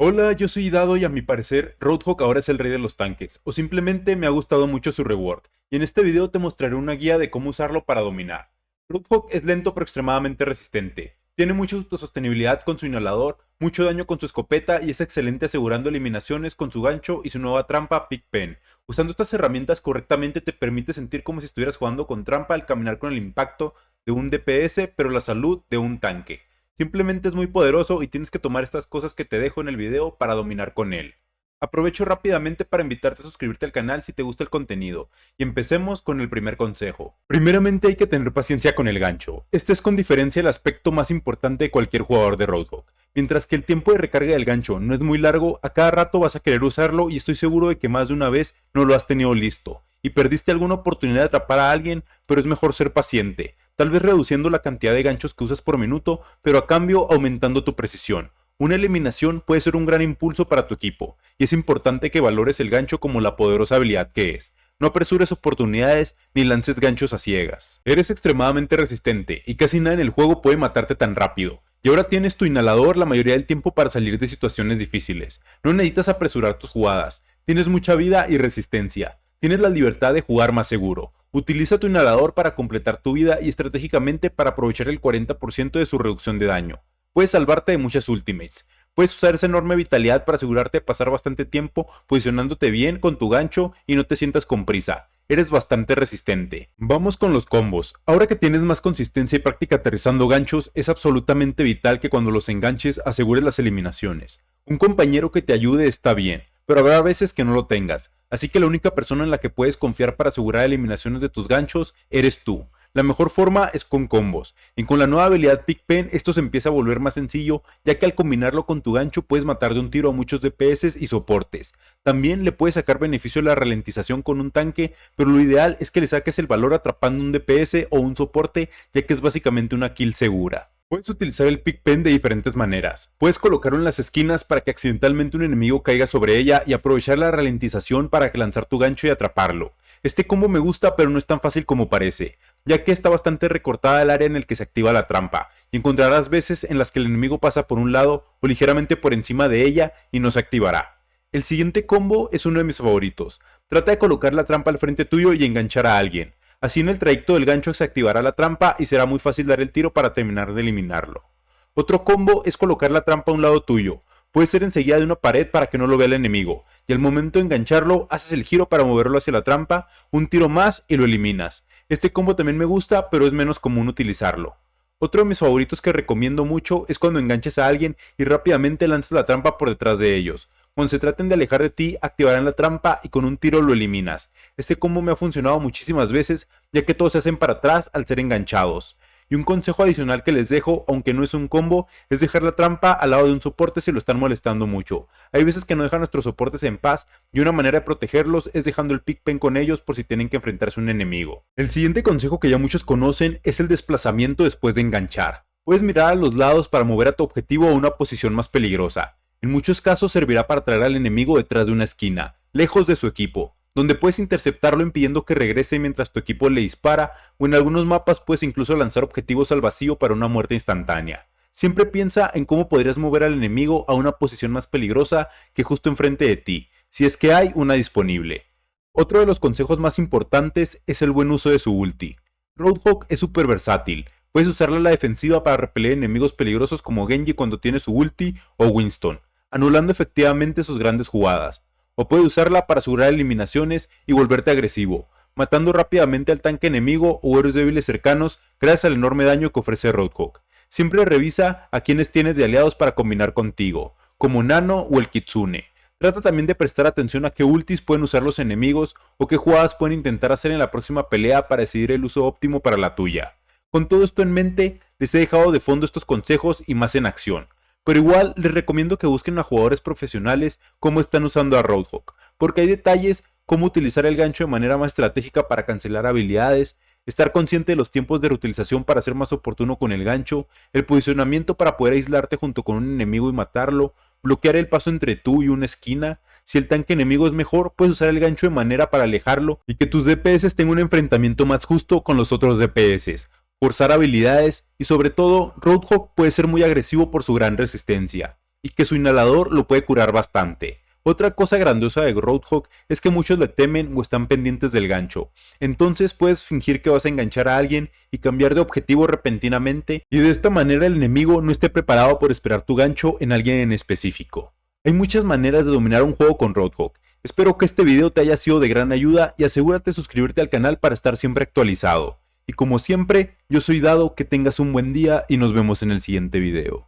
Hola, yo soy Dado y a mi parecer Roadhog ahora es el rey de los tanques, o simplemente me ha gustado mucho su rework, y en este video te mostraré una guía de cómo usarlo para dominar. Roadhog es lento pero extremadamente resistente, tiene mucha autosostenibilidad con su inhalador, mucho daño con su escopeta y es excelente asegurando eliminaciones con su gancho y su nueva trampa Pigpen. Usando estas herramientas correctamente te permite sentir como si estuvieras jugando con trampa al caminar con el impacto de un DPS pero la salud de un tanque. Simplemente es muy poderoso y tienes que tomar estas cosas que te dejo en el video para dominar con él. Aprovecho rápidamente para invitarte a suscribirte al canal si te gusta el contenido, y empecemos con el primer consejo. Primeramente hay que tener paciencia con el gancho. Este es con diferencia el aspecto más importante de cualquier jugador de Roadhog. Mientras que el tiempo de recarga del gancho no es muy largo, a cada rato vas a querer usarlo y estoy seguro de que más de una vez no lo has tenido listo, y perdiste alguna oportunidad de atrapar a alguien, pero es mejor ser paciente, tal vez reduciendo la cantidad de ganchos que usas por minuto, pero a cambio aumentando tu precisión. Una eliminación puede ser un gran impulso para tu equipo, y es importante que valores el gancho como la poderosa habilidad que es. No apresures oportunidades ni lances ganchos a ciegas. Eres extremadamente resistente y casi nada en el juego puede matarte tan rápido. Y ahora tienes tu inhalador la mayoría del tiempo para salir de situaciones difíciles. No necesitas apresurar tus jugadas. Tienes mucha vida y resistencia. Tienes la libertad de jugar más seguro. Utiliza tu inhalador para completar tu vida y estratégicamente para aprovechar el 40% de su reducción de daño. Puedes salvarte de muchas ultimates. Puedes usar esa enorme vitalidad para asegurarte de pasar bastante tiempo posicionándote bien con tu gancho y no te sientas con prisa. Eres bastante resistente. Vamos con los combos. Ahora que tienes más consistencia y práctica aterrizando ganchos, es absolutamente vital que cuando los enganches asegures las eliminaciones. Un compañero que te ayude está bien, pero habrá veces que no lo tengas, así que la única persona en la que puedes confiar para asegurar eliminaciones de tus ganchos eres tú. La mejor forma es con combos, y con la nueva habilidad Pigpen esto se empieza a volver más sencillo, ya que al combinarlo con tu gancho puedes matar de un tiro a muchos DPS y soportes. También le puedes sacar beneficio a la ralentización con un tanque, pero lo ideal es que le saques el valor atrapando un DPS o un soporte, ya que es básicamente una kill segura. Puedes utilizar el Pigpen de diferentes maneras. Puedes colocarlo en las esquinas para que accidentalmente un enemigo caiga sobre ella y aprovechar la ralentización para lanzar tu gancho y atraparlo. Este combo me gusta pero no es tan fácil como parece, ya que está bastante recortada el área en el que se activa la trampa, y encontrarás veces en las que el enemigo pasa por un lado o ligeramente por encima de ella y no se activará. El siguiente combo es uno de mis favoritos. Trata de colocar la trampa al frente tuyo y enganchar a alguien. Así en el trayecto del gancho se activará la trampa y será muy fácil dar el tiro para terminar de eliminarlo. Otro combo es colocar la trampa a un lado tuyo. Puede ser enseguida de una pared para que no lo vea el enemigo, y al momento de engancharlo haces el giro para moverlo hacia la trampa, un tiro más y lo eliminas. Este combo también me gusta, pero es menos común utilizarlo. Otro de mis favoritos que recomiendo mucho es cuando enganches a alguien y rápidamente lanzas la trampa por detrás de ellos. Cuando se traten de alejar de ti, activarán la trampa y con un tiro lo eliminas. Este combo me ha funcionado muchísimas veces, ya que todos se hacen para atrás al ser enganchados. Y un consejo adicional que les dejo, aunque no es un combo, es dejar la trampa al lado de un soporte si lo están molestando mucho. Hay veces que no dejan a nuestros soportes en paz, y una manera de protegerlos es dejando el Pigpen con ellos por si tienen que enfrentarse a un enemigo. El siguiente consejo que ya muchos conocen es el desplazamiento después de enganchar. Puedes mirar a los lados para mover a tu objetivo a una posición más peligrosa. En muchos casos servirá para traer al enemigo detrás de una esquina, lejos de su equipo, donde puedes interceptarlo impidiendo que regrese mientras tu equipo le dispara, o en algunos mapas puedes incluso lanzar objetivos al vacío para una muerte instantánea. Siempre piensa en cómo podrías mover al enemigo a una posición más peligrosa que justo enfrente de ti, si es que hay una disponible. Otro de los consejos más importantes es el buen uso de su ulti. Roadhog es súper versátil. Puedes usarla a la defensiva para repeler enemigos peligrosos como Genji cuando tiene su ulti o Winston, anulando efectivamente sus grandes jugadas. O puedes usarla para asegurar eliminaciones y volverte agresivo, matando rápidamente al tanque enemigo o héroes débiles cercanos gracias al enorme daño que ofrece Roadhog. Siempre revisa a quienes tienes de aliados para combinar contigo, como Nano o el Kitsune. Trata también de prestar atención a qué ultis pueden usar los enemigos o qué jugadas pueden intentar hacer en la próxima pelea para decidir el uso óptimo para la tuya. Con todo esto en mente, les he dejado de fondo estos consejos y más en acción. Pero igual les recomiendo que busquen a jugadores profesionales cómo están usando a Roadhog, porque hay detalles como utilizar el gancho de manera más estratégica para cancelar habilidades, estar consciente de los tiempos de reutilización para ser más oportuno con el gancho, el posicionamiento para poder aislarte junto con un enemigo y matarlo, bloquear el paso entre tú y una esquina. Si el tanque enemigo es mejor, puedes usar el gancho de manera para alejarlo y que tus DPS tengan un enfrentamiento más justo con los otros DPS. Forzar habilidades y sobre todo, Roadhog puede ser muy agresivo por su gran resistencia. y que su inhalador lo puede curar bastante. Otra cosa grandiosa de Roadhog es que muchos le temen o están pendientes del gancho, entonces puedes fingir que vas a enganchar a alguien y cambiar de objetivo repentinamente, y de esta manera el enemigo no esté preparado por esperar tu gancho en alguien en específico. Hay muchas maneras de dominar un juego con Roadhog. Espero que este video te haya sido de gran ayuda y asegúrate de suscribirte al canal para estar siempre actualizado. Y como siempre, yo soy Dado, que tengas un buen día y nos vemos en el siguiente video.